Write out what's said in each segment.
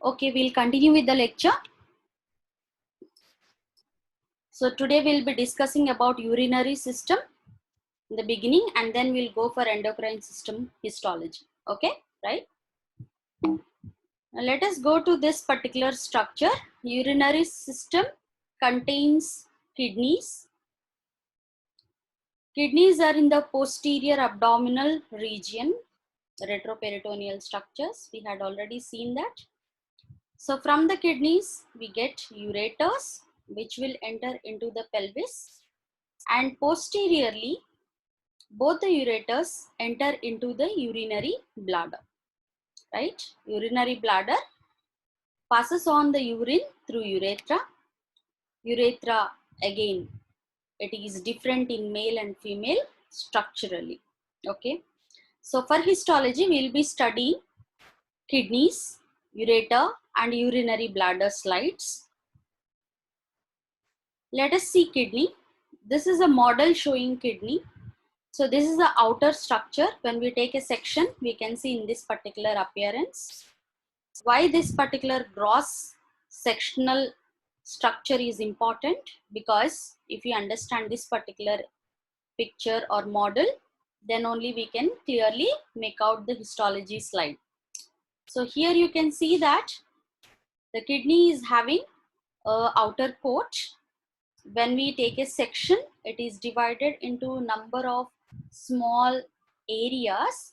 Okay, we'll continue with the lecture. So today we'll be discussing about urinary system in the beginning, and then we'll go for endocrine system histology. Okay, right? Now let us go to this particular structure. Urinary system contains kidneys. Kidneys are in the posterior abdominal region, retroperitoneal structures. We had already seen that. So from the kidneys, we get ureters, which will enter into the pelvis, and posteriorly, both the ureters enter into the urinary bladder, right? Urinary bladder passes on the urine through urethra. Urethra, again, it is different in male and female structurally, okay? So for histology, we will be studying kidneys, ureter, and urinary bladder slides. Let us see kidney. This is a model showing kidney. So this is the outer structure. When we take a section, we can see in this particular appearance. Why this particular gross sectional structure is important? Because if you understand this particular picture or model, then only we can clearly make out the histology slide. So here you can see that the kidney is having a outer coat. When we take a section, it is divided into number of small areas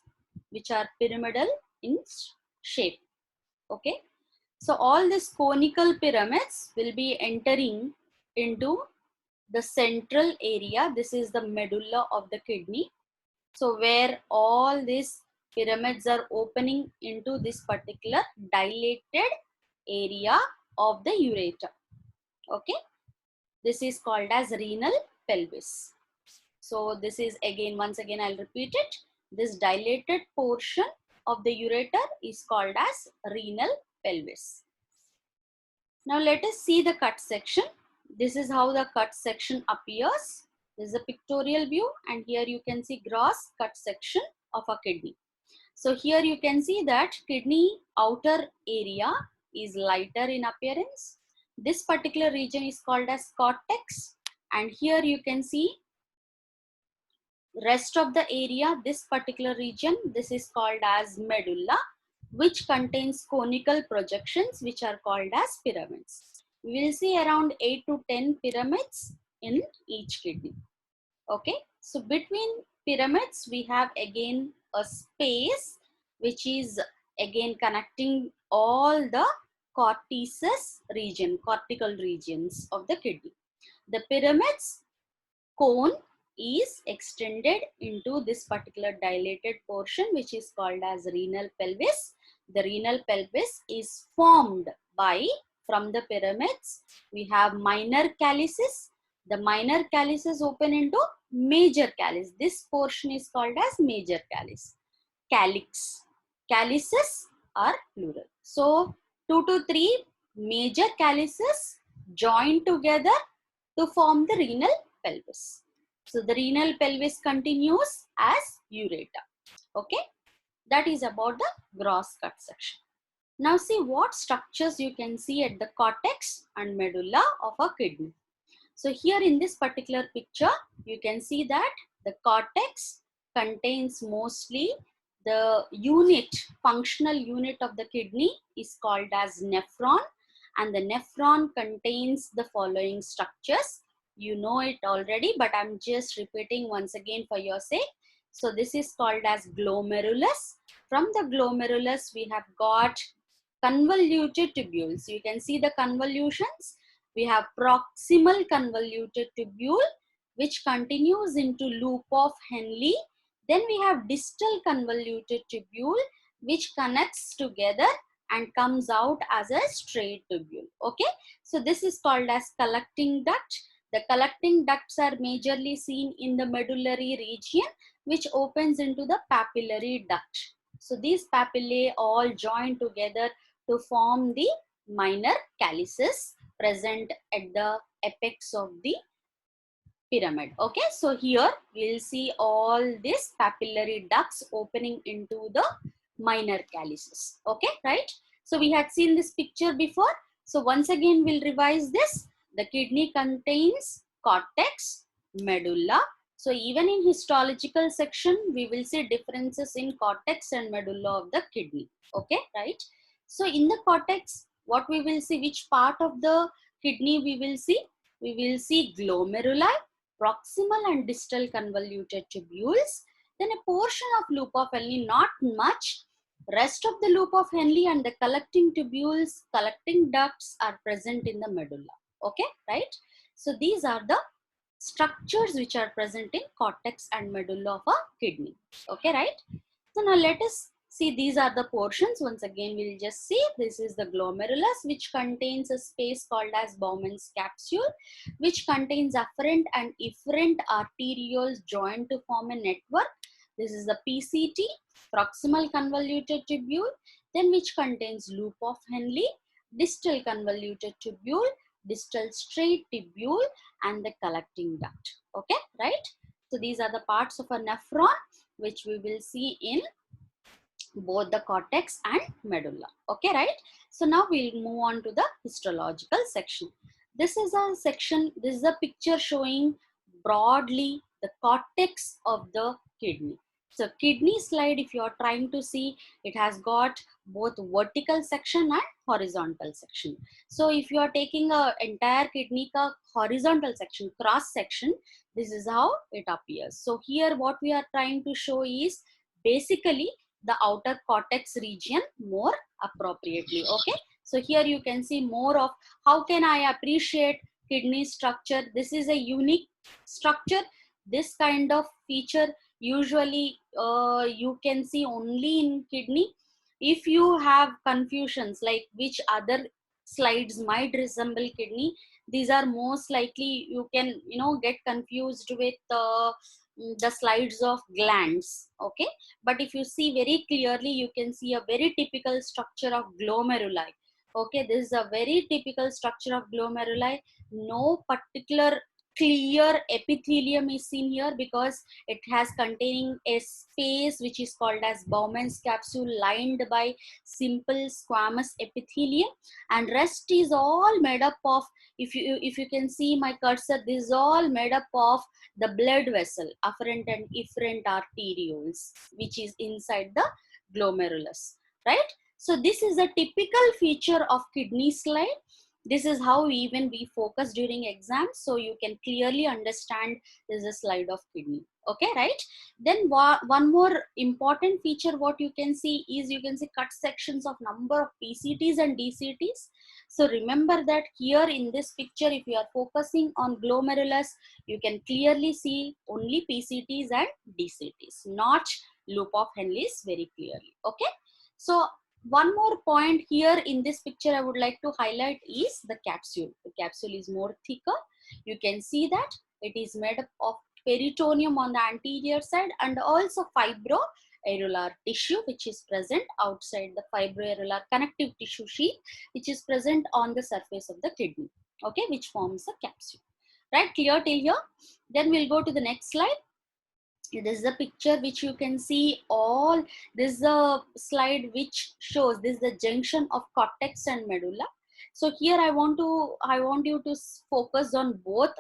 which are pyramidal in shape. Okay, so all these conical pyramids will be entering into the central area. This is the medulla of the kidney. So where all these pyramids are opening into this particular dilated area of the ureter. Okay, this is called as renal pelvis. So this is again, once again I'll repeat it. This dilated portion of the ureter is called as renal pelvis. Now let us see the cut section. This is how the cut section appears. This is a pictorial view, and here you can see gross cut section of a kidney. So here you can see that kidney outer area is lighter in appearance. This particular region is called as cortex, and here you can see rest of the area, this particular region, this is called as medulla, which contains conical projections which are called as pyramids. We will see around 8 to 10 pyramids in each kidney. Okay, so between pyramids we have again a space which is again connecting all the cortices region, cortical regions of the kidney. The pyramids cone is extended into this particular dilated portion which is called as renal pelvis. The renal pelvis is formed by, from the pyramids, we have minor calyces. The minor calyces open into major calyx. This portion is called as major calyx. Calyx. Calyces are plural. So 2 to 3 major calyces join together to form the renal pelvis. So the renal pelvis continues as ureter. Okay, that is about the gross cut section. Now see what structures you can see at the cortex and medulla of a kidney. So here in this particular picture, you can see that the cortex contains mostly the unit, functional unit of the kidney is called as nephron, and the nephron contains the following structures. You know it already, but I'm just repeating once again for your sake. So this is called as glomerulus. From the glomerulus, we have got convoluted tubules. You can see the convolutions. We have proximal convoluted tubule, which continues into loop of Henle. Then we have distal convoluted tubule, which connects together and comes out as a straight tubule. Okay, so this is called as collecting duct. The collecting ducts are majorly seen in the medullary region, which opens into the papillary duct. So these papillae all join together to form the minor calyces present at the apex of the pyramid. Okay, so here we will see all these papillary ducts opening into the minor calyces. Okay, right? So we had seen this picture before. So once again, we'll revise this. The kidney contains cortex, medulla. So even in histological section, we will see differences in cortex and medulla of the kidney. Okay, right? So in the cortex, what we will see, which part of the kidney we will see? We will see glomeruli, proximal and distal convoluted tubules, then a portion of loop of Henle, not much. Rest of the loop of Henle and the collecting tubules, collecting ducts are present in the medulla. Okay, right? So these are the structures which are present in cortex and medulla of a kidney. Okay, right? So now let us see, these are the portions. Once again, we'll just see, this is the glomerulus, which contains a space called as Bowman's capsule, which contains afferent and efferent arterioles joined to form a network. This is the PCT, proximal convoluted tubule, then which contains loop of Henle, distal convoluted tubule, distal straight tubule, and the collecting duct. Okay, right? So these are the parts of a nephron which we will see in both the cortex and medulla. Okay, right? So now we'll move on to the histological section. This is a section, this is a picture showing broadly the cortex of the kidney. So kidney slide, if you are trying to see, it has got both vertical section and horizontal section. So if you are taking a entire kidney ka horizontal section, cross section, this is how it appears. So here what we are trying to show is basically the outer cortex region more appropriately. Okay, so here you can see more of how can I appreciate kidney structure. This is a unique structure. This kind of feature usually you can see only in kidney. If you have confusions like which other slides might resemble kidney, these are most likely you can get confused with the slides of glands. Okay, but if you see very clearly, you can see a very typical structure of glomeruli. Okay, this is a very typical structure of glomeruli. No particular clear epithelium is seen here because it has containing a space which is called as Bowman's capsule, lined by simple squamous epithelium, and rest is all made up of, if you can see my cursor, this is all made up of the blood vessel, afferent and efferent arterioles, which is inside the glomerulus, right? So this is a typical feature of kidney slide. This is how even we focus during exams, so you can clearly understand this is a slide of kidney. Okay, right? Then one more important feature what you can see is, you can see cut sections of number of PCTs and DCTs. So remember that here in this picture, if you are focusing on glomerulus, you can clearly see only PCTs and DCTs, not loop of Henle's very clearly. Okay, so one more point here in this picture I would like to highlight is the capsule. The capsule is more thicker. You can see that it is made up of peritoneum on the anterior side and also fibroareolar tissue, which is present outside the fibroareolar connective tissue sheath, which is present on the surface of the kidney. Okay, which forms a capsule. Right, clear till here? Then we'll go to the next slide. This is a picture which you can see all. This is a slide which shows this is the junction of cortex and medulla. So here I want you to focus on both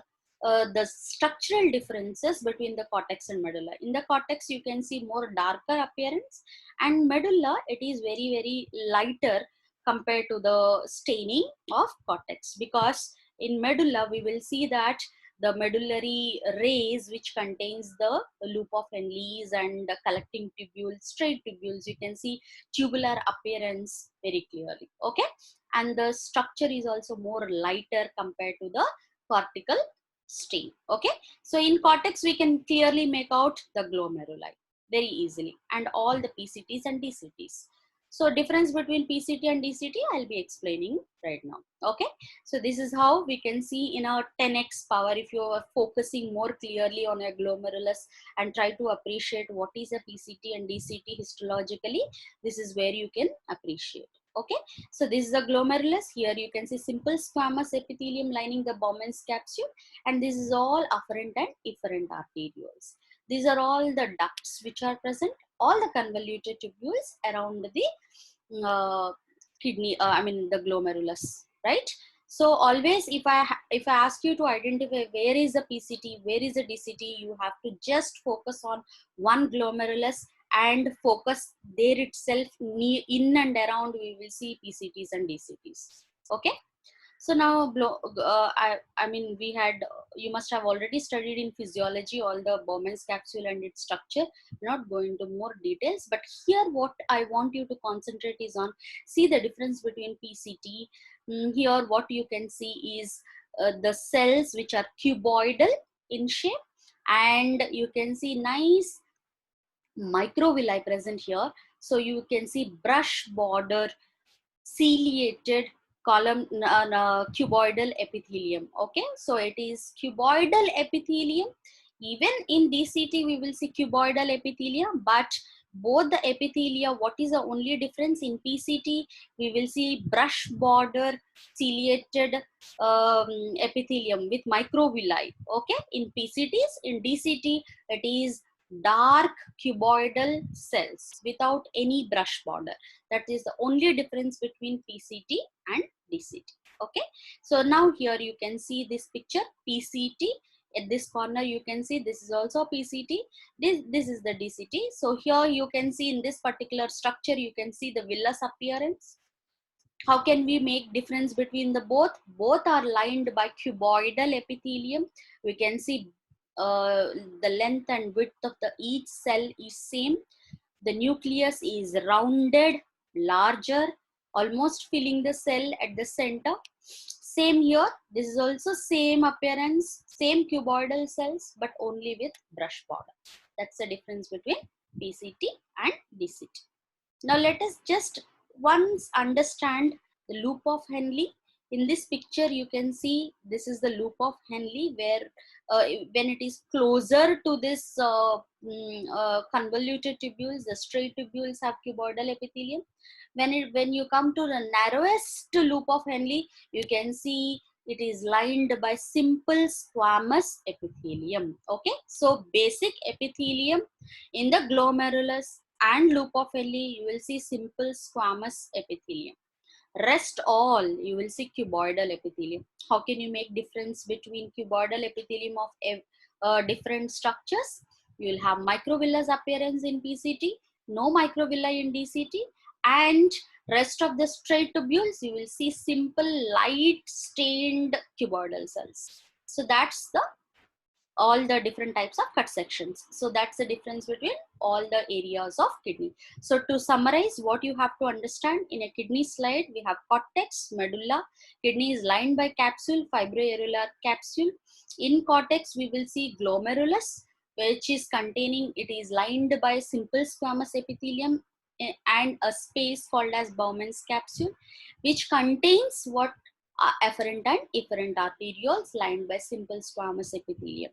the structural differences between the cortex and medulla. In the cortex you can see more darker appearance, and medulla it is very lighter compared to the staining of cortex, because in medulla we will see that the medullary rays which contains the loop of Henle's and the collecting tubules, straight tubules, you can see tubular appearance very clearly. Okay, and the structure is also more lighter compared to the cortical stain. Okay, so in cortex we can clearly make out the glomeruli very easily, and all the PCTs and DCTs. So difference between PCT and DCT I'll be explaining right now. Okay, so this is how we can see in our 10x power. If you are focusing more clearly on a glomerulus and try to appreciate what is a PCT and DCT histologically, this is where you can appreciate. Okay, so this is the glomerulus. Here you can see simple squamous epithelium lining the Bowman's capsule, and this is all afferent and efferent arterioles. These are all the ducts which are present, all the convoluted tubules around the kidney, I mean the glomerulus, right? So always if I ask you to identify where is the PCT, where is the DCT, you have to just focus on one glomerulus and focus there itself. In and around we will see PCTs and DCTs. Okay. So now, I mean, you must have already studied in physiology all the Bowman's capsule and its structure. Not go into more details, but here what I want you to concentrate is on, see the difference between PCT. Here what you can see is the cells which are cuboidal in shape, and you can see nice microvilli present here. So you can see brush border ciliated column cuboidal epithelium. Okay, so it is cuboidal epithelium. Even in DCT we will see cuboidal epithelium, but both the epithelia, what is the only difference? In PCT we will see brush border ciliated epithelium with microvilli. Okay, in PCTs, in DCT it is dark cuboidal cells without any brush border. That is the only difference between PCT and DCT. Okay, so now here you can see this picture, PCT. At this corner you can see this is also PCT, this is the DCT. So here you can see in this particular structure you can see the villus appearance. How can we make difference between the both are lined by cuboidal epithelium. We can see the length and width of the each cell is same. The nucleus is rounded, larger, almost filling the cell at the center. Same here, this is also same appearance, same cuboidal cells, but only with brush border. That's the difference between PCT and DCT. Now let us just once understand the loop of Henle. In this picture you can see this is the loop of Henle, where when it is closer to this convoluted tubules, the straight tubules have cuboidal epithelium. When you come to the narrowest loop of Henle, you can see it is lined by simple squamous epithelium. Okay, so basic epithelium in the glomerulus and loop of Henle, you will see simple squamous epithelium. Rest all, you will see cuboidal epithelium. How can you make difference between cuboidal epithelium of different structures? You will have microvillus appearance in PCT, no microvilli in DCT, and rest of the straight tubules, you will see simple light stained cuboidal cells. So that's the all the different types of cut sections. So that's the difference between all the areas of kidney. So to summarize, what you have to understand, in a kidney slide, we have cortex, medulla. Kidney is lined by capsule, fibroareolar capsule. In cortex, we will see glomerulus, which is containing, it is lined by simple squamous epithelium and a space called as Bowman's capsule, which contains what afferent and efferent arterioles lined by simple squamous epithelium.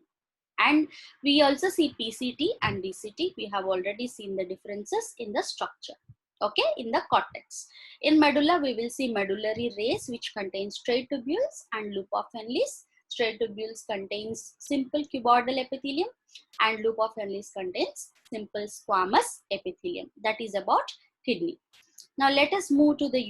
And we also see PCT and DCT. We have already seen the differences in the structure. Okay, in the cortex. In medulla, we will see medullary rays, which contains straight tubules, and loop of Henle's. Straight tubules contains simple cuboidal epithelium, and loop of Henle's contains simple squamous epithelium. That is about kidney. Now let us move to the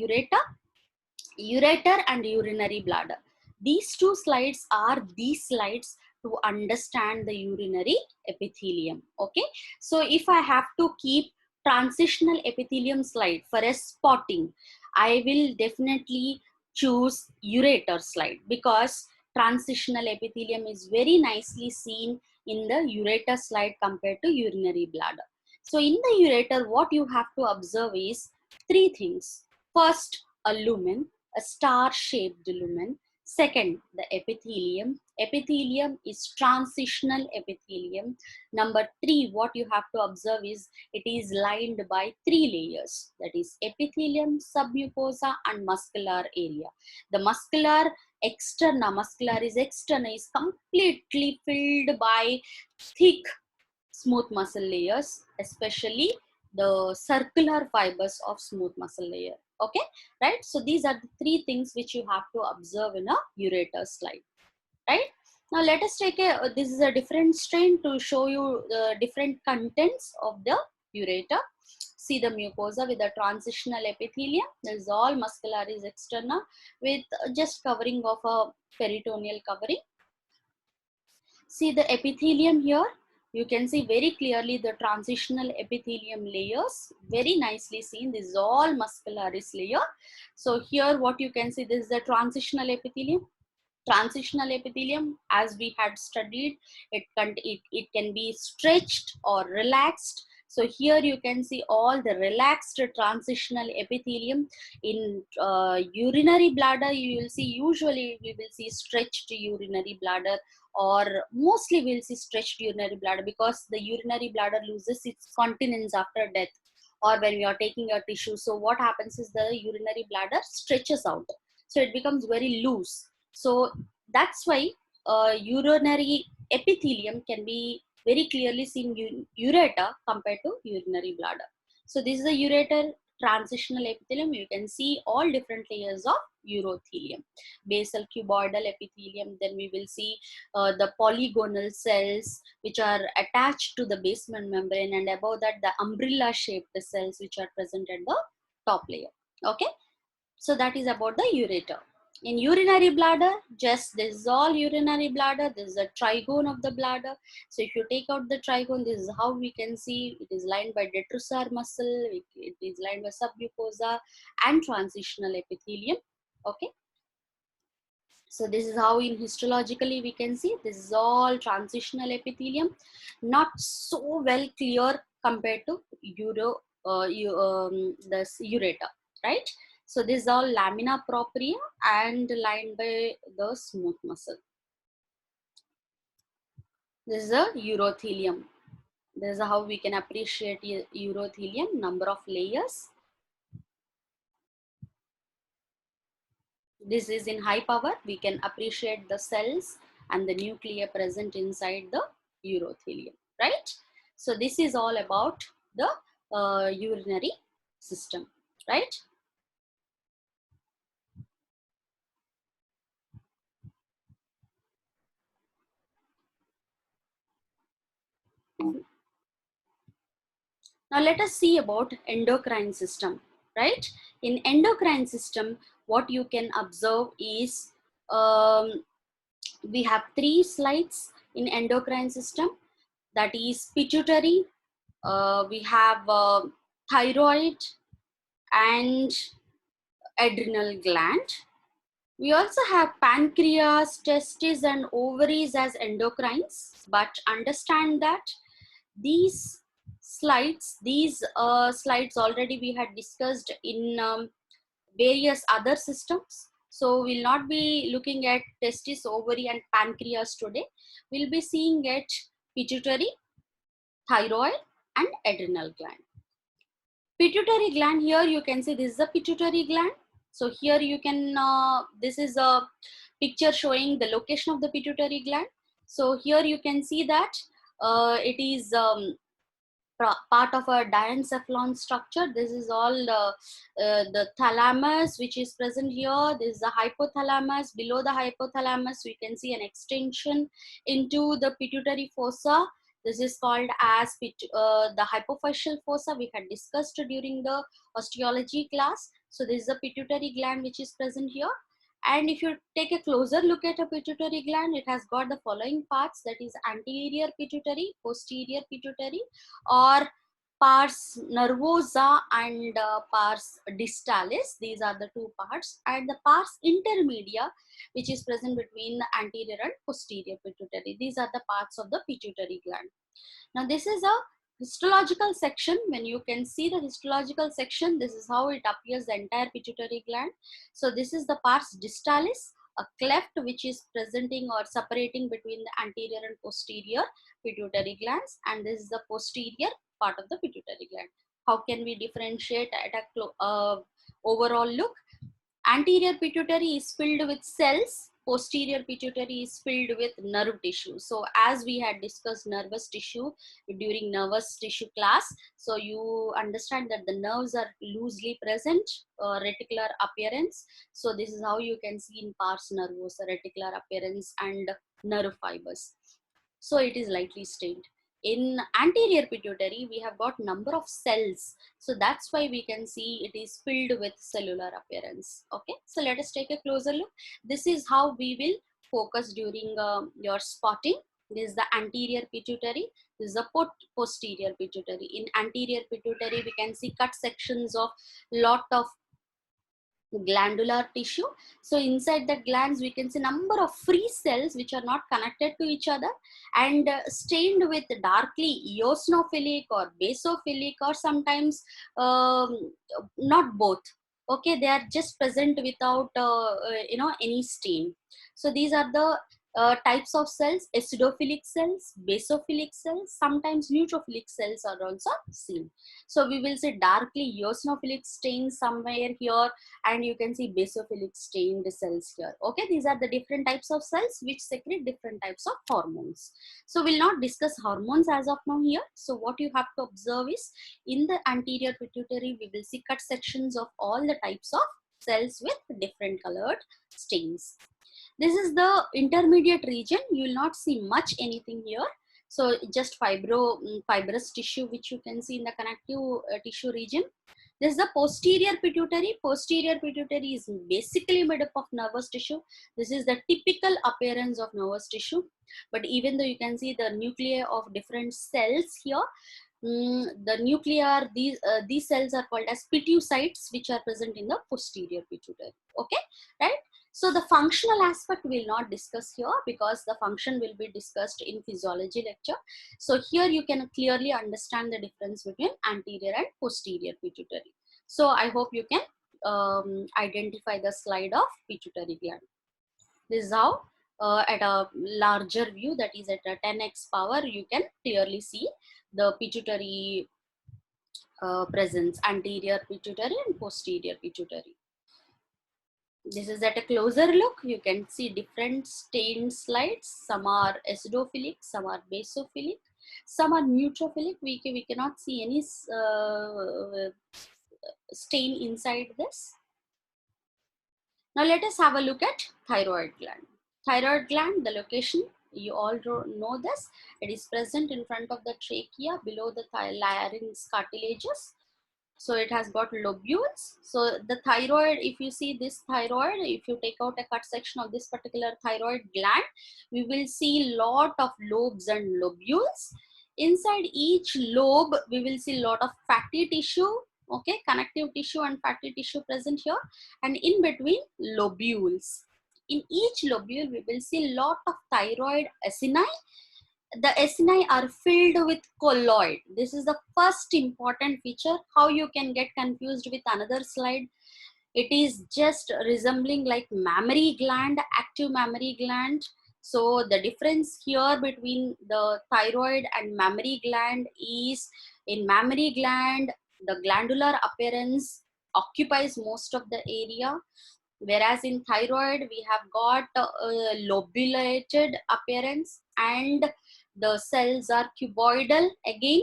ureter and urinary bladder. These two slides are these slides to understand the urinary epithelium. Okay, so if I have to keep transitional epithelium slide for a spotting, I will definitely choose ureter slide, because transitional epithelium is very nicely seen in the ureter slide compared to urinary bladder. So in the ureter, what you have to observe is three things. First, a lumen, a star-shaped lumen. Second, the epithelium. Epithelium is transitional epithelium. Number three, what you have to observe is it is lined by three layers. That is epithelium, submucosa, and muscular area. The muscular is externa is completely filled by thick smooth muscle layers, especially the circular fibers of smooth muscle layer. Okay, right? So these are the three things which you have to observe in a ureter slide, right? Now let us take this is a different strain to show you the different contents of the ureter. See the mucosa with the transitional epithelium. This is all muscularis externa with just covering of a peritoneal covering. See the epithelium here. You can see very clearly the transitional epithelium layers, very nicely seen. This is all muscularis layer. So here what you can see, this is the transitional epithelium. Transitional epithelium, as we had studied, it can be stretched or relaxed. So here you can see all the relaxed transitional epithelium. In urinary bladder, you will see, usually we will see stretched urinary bladder, or mostly we'll see stretched urinary bladder, because the urinary bladder loses its continence after death, or when we are taking a tissue. So what happens is the urinary bladder stretches out, so it becomes very loose. So that's why urinary epithelium can be very clearly seen in ureter compared to urinary bladder. So this is the ureter transitional epithelium. You can see all different layers of urothelium. Basal cuboidal epithelium, then we will see the polygonal cells which are attached to the basement membrane, and above that the umbrella shaped cells which are present at the top layer. Okay, so that is about the ureter. In urinary bladder, just this is all urinary bladder. This is the trigone of the bladder. So if you take out the trigone, this is how we can see it is lined by detrusor muscle, it is lined by submucosa and transitional epithelium. Okay. So this is how in histologically we can see this is all transitional epithelium, not so well clear compared to the ureter, right? So this is all lamina propria and lined by the smooth muscle. This is a urothelium. This is how we can appreciate urothelium, number of layers. This is in high power. We can appreciate the cells and the nuclei present inside the urothelium, right? So this is all about the urinary system, right? Now let us see about endocrine system, right? In endocrine system, what you can observe is we have 3 slides in endocrine system. That is pituitary, we have thyroid and adrenal gland. We also have pancreas, testes and ovaries as endocrines, but understand that these slides already we had discussed in various other systems. So we'll not be looking at testis, ovary and pancreas today. We'll be seeing at pituitary, thyroid and adrenal gland. Pituitary gland, here you can see this is a pituitary gland. So here you can, this is a picture showing the location of the pituitary gland. So here you can see that it is part of a diencephalon structure. This is all the thalamus which is present here. This is the hypothalamus. Below the hypothalamus we can see an extension into the pituitary fossa. This is called as the hypophyseal fossa. We had discussed during the osteology class. So this is the pituitary gland which is present here. And if you take a closer look at a pituitary gland, it has got the following parts, that is anterior pituitary, posterior pituitary, or pars nervosa and pars distalis. These are the 2 parts, and the pars intermedia, which is present between the anterior and posterior pituitary. These are the parts of the pituitary gland. Now this is a histological section. When you can see the histological section, this is how it appears, the entire pituitary gland. So this is the pars distalis, a cleft which is presenting or separating between the anterior and posterior pituitary glands, and this is the posterior part of the pituitary gland. How can we differentiate at a overall look? Anterior pituitary is filled with cells, posterior pituitary is filled with nerve tissue. So as we had discussed nervous tissue during nervous tissue class, so you understand that the nerves are loosely present, reticular appearance. So this is how you can see in pars nervosa, reticular appearance and nerve fibers. So it is lightly stained. In anterior pituitary, we have got number of cells. So that's why we can see it is filled with cellular appearance. Okay, so let us take a closer look. This is how we will focus during your spotting. This is the anterior pituitary. This is the posterior pituitary. In anterior pituitary, we can see cut sections of lot of glandular tissue. So inside the glands we can see number of free cells which are not connected to each other and stained with darkly eosinophilic or basophilic, or sometimes not both. Okay, they are just present without any stain. So these are the types of cells: acidophilic cells, basophilic cells, sometimes neutrophilic cells are also seen. So we will see darkly eosinophilic stain somewhere here, and you can see basophilic stained cells here. Okay, these are the different types of cells which secrete different types of hormones. So we'll not discuss hormones as of now here. So what you have to observe is, in the anterior pituitary we will see cut sections of all the types of cells with different colored stains. This is the intermediate region. You will not see much anything here. So just fibrous tissue which you can see in the connective tissue region. This is the posterior pituitary. Posterior pituitary is basically made up of nervous tissue. This is the typical appearance of nervous tissue. But even though you can see the nuclei of different cells here, the nuclear, these cells are called as pituocytes, which are present in the posterior pituitary. Okay, right? So the functional aspect we will not discuss here, because the function will be discussed in physiology lecture. So here you can clearly understand the difference between anterior and posterior pituitary. So I hope you can identify the slide of pituitary gland. This is how at a larger view, that is at a 10x power, you can clearly see the pituitary presence, anterior pituitary and posterior pituitary. This is at a closer look. You can see different stained slides. Some are acidophilic, some are basophilic, some are neutrophilic. We cannot see any stain inside this. Now let us have a look at thyroid gland. Thyroid gland, the location, you all know this. It is present in front of the trachea below the larynx cartilages. So it has got lobules. So the thyroid, if you see this thyroid, if you take out a cut section of this particular thyroid gland, we will see lot of lobes and lobules. Inside each lobe, we will see lot of fatty tissue, okay, connective tissue and fatty tissue present here, and in between lobules. In each lobule, we will see lot of thyroid acini. The acini are filled with colloid. This is the first important feature. How you can get confused with another slide. It is just resembling like mammary gland, active mammary gland. So the difference here between the thyroid and mammary gland is, in mammary gland, the glandular appearance occupies most of the area, whereas in thyroid we have got lobulated appearance, and the cells are cuboidal, again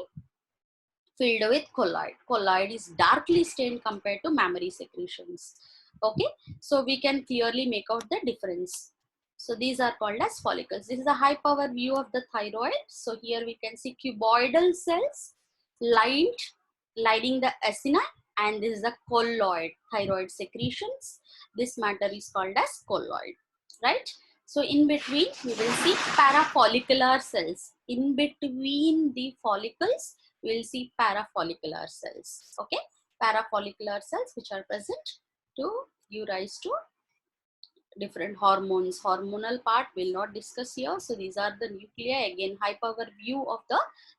filled with colloid. Colloid is darkly stained compared to mammary secretions. Okay, so we can clearly make out the difference. So these are called as follicles. This is a high power view of the thyroid. So here we can see cuboidal cells lining the acini, and this is the colloid thyroid secretions. This matter is called as colloid, right? So in between we will see parafollicular cells. In between the follicles we will see parafollicular cells. Okay, parafollicular cells which are present to give rise to different hormones. Hormonal part will not discuss here. So these are the nuclei. Again, high power view of the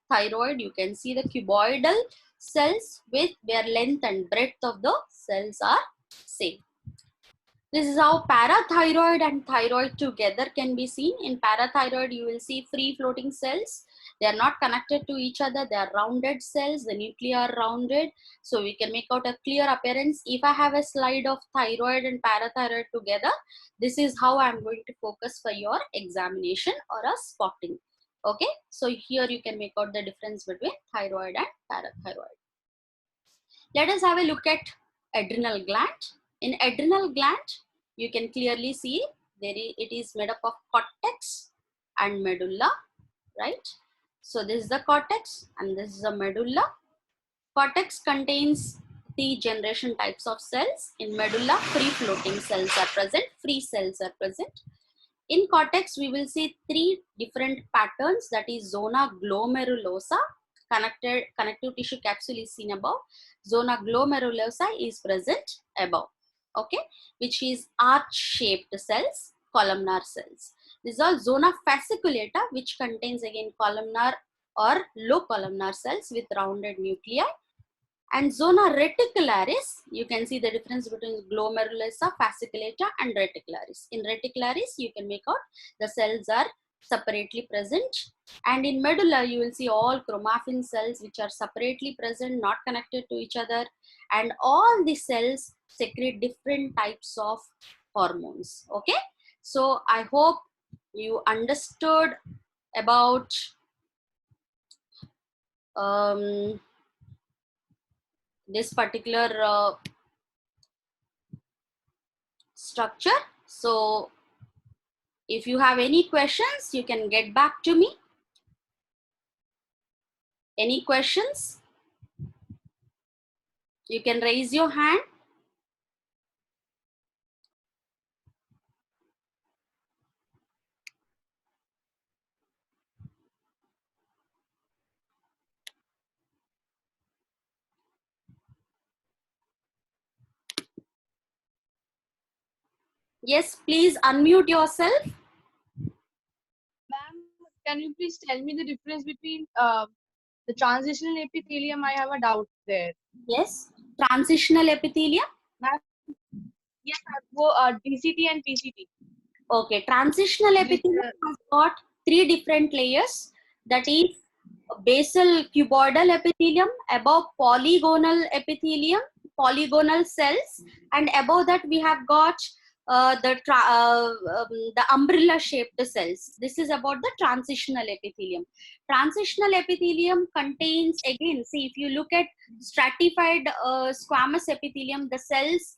thyroid. You can see the cuboidal cells with their length and breadth of the cells are same. This is how parathyroid and thyroid together can be seen. In parathyroid, you will see free floating cells. They are not connected to each other. They are rounded cells. The nuclei are rounded. So we can make out a clear appearance. If I have a slide of thyroid and parathyroid together, this is how I'm going to focus for your examination or a spotting. Okay, so here you can make out the difference between thyroid and parathyroid. Let us have a look at adrenal gland. In adrenal gland, you can clearly see it is made up of cortex and medulla, right? So this is the cortex and this is the medulla. Cortex contains the generation types of cells. In medulla, free floating cells are present, free cells are present. In cortex, we will see three different patterns, that is zona glomerulosa, connective tissue capsule is seen above. Zona glomerulosa is present above, okay, which is arch-shaped cells, columnar cells. This is all zona fasciculata, which contains again columnar or low columnar cells with rounded nuclei. And zona reticularis, you can see the difference between glomerulosa, fasciculata and reticularis. In reticularis, you can make out the cells are separately present. And in medulla, you will see all chromaffin cells which are separately present, not connected to each other. And all the cells secrete different types of hormones. Okay. So I hope you understood about this particular structure. So if you have any questions, you can get back to me. Any questions? You can raise your hand. Yes, please unmute yourself. Ma'am, can you please tell me the difference between the transitional epithelium? I have a doubt there. Yes, transitional epithelium. Ma'am, yes, DCT and PCT. Okay, transitional epithelium has got three different layers. That is basal cuboidal epithelium, above polygonal epithelium, polygonal cells, and above that we have got the umbrella shaped cells. This is about the transitional epithelium. Transitional epithelium contains, again, see, if you look at stratified squamous epithelium, the cells,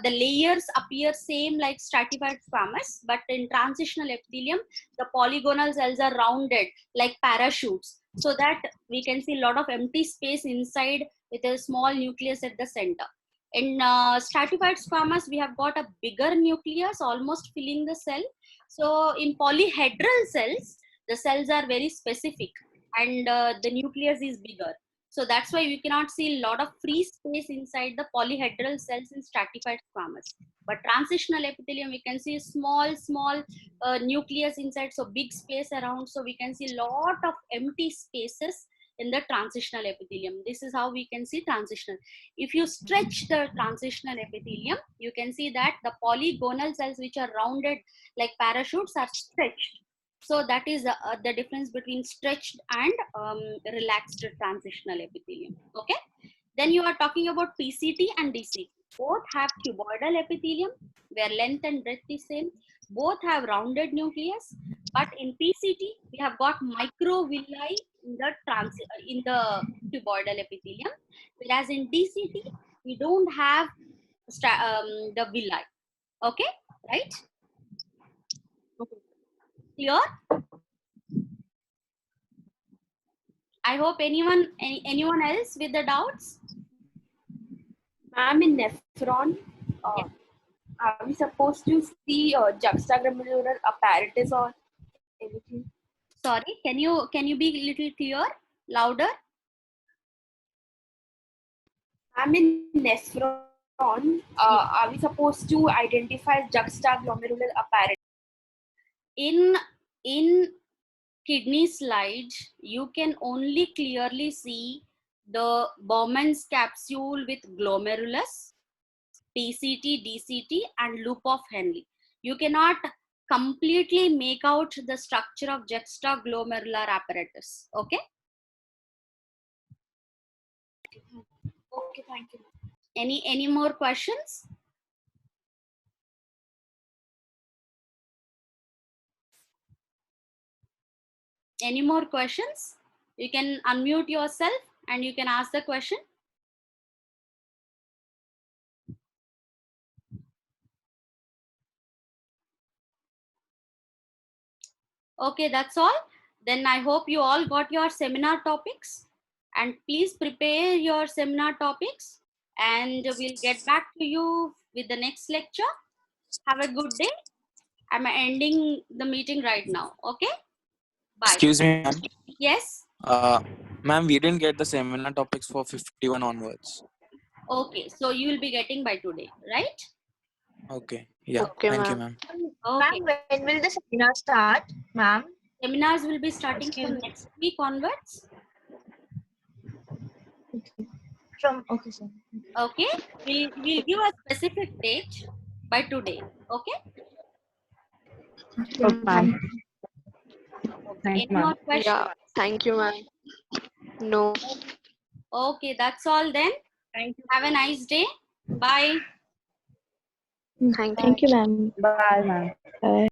the layers appear same like stratified squamous, but in transitional epithelium, the polygonal cells are rounded like parachutes, so that we can see a lot of empty space inside with a small nucleus at the center. In stratified squamous, we have got a bigger nucleus almost filling the cell. So in polyhedral cells, the cells are very specific and the nucleus is bigger. So that's why we cannot see a lot of free space inside the polyhedral cells in stratified squamous. But transitional epithelium, we can see small nucleus inside, so big space around. So we can see a lot of empty spaces in the transitional epithelium. This is how we can see transitional. If you stretch the transitional epithelium, you can see that the polygonal cells which are rounded like parachutes are stretched. So that is the difference between stretched and relaxed transitional epithelium. Okay. Then you are talking about PCT and DCT. Both have cuboidal epithelium where length and breadth is same. Both have rounded nucleus, but in PCT we have got microvilli in the cuboidal epithelium, whereas in DCT we don't have the villi. Okay, right? Okay. Clear? I hope anyone else with the doubts? Ma'am, in nephron, Yeah. are we supposed to see juxtagranular apparatus or anything? Sorry, can you be a little clear, louder? Ma'am, in nephron, are we supposed to identify juxtaglomerular apparatus? In kidney slide, you can only clearly see the Bowman's capsule with glomerulus, PCT, DCT, and loop of Henle. You cannot completely make out the structure of juxtaglomerular apparatus. Okay. Okay, thank you. Any more questions? Any more questions? You can unmute yourself and you can ask the question. Okay, that's all. Then I hope you all got your seminar topics, and please prepare your seminar topics, and we'll get back to you with the next lecture. Have a good day. I'm ending the meeting right now. Okay? Bye. Excuse me, ma'am. Yes? Ma'am, we didn't get the seminar topics for 51 onwards. Okay, so you will be getting by today, right? Okay. Yeah. Okay, Thank you, ma'am. ma'am. Okay. Ma'am, when will the seminar start, ma'am? Seminars will be starting Excuse from me. next week onwards. Okay, sir. Okay? We'll give a specific date by today. Okay? Okay, ma'am. Any more questions? Yeah, thank you, ma'am. No. Okay, that's all then. Thank you. Have a nice day. Bye. Thank you. Thank you, ma'am. Bye, ma'am. Bye.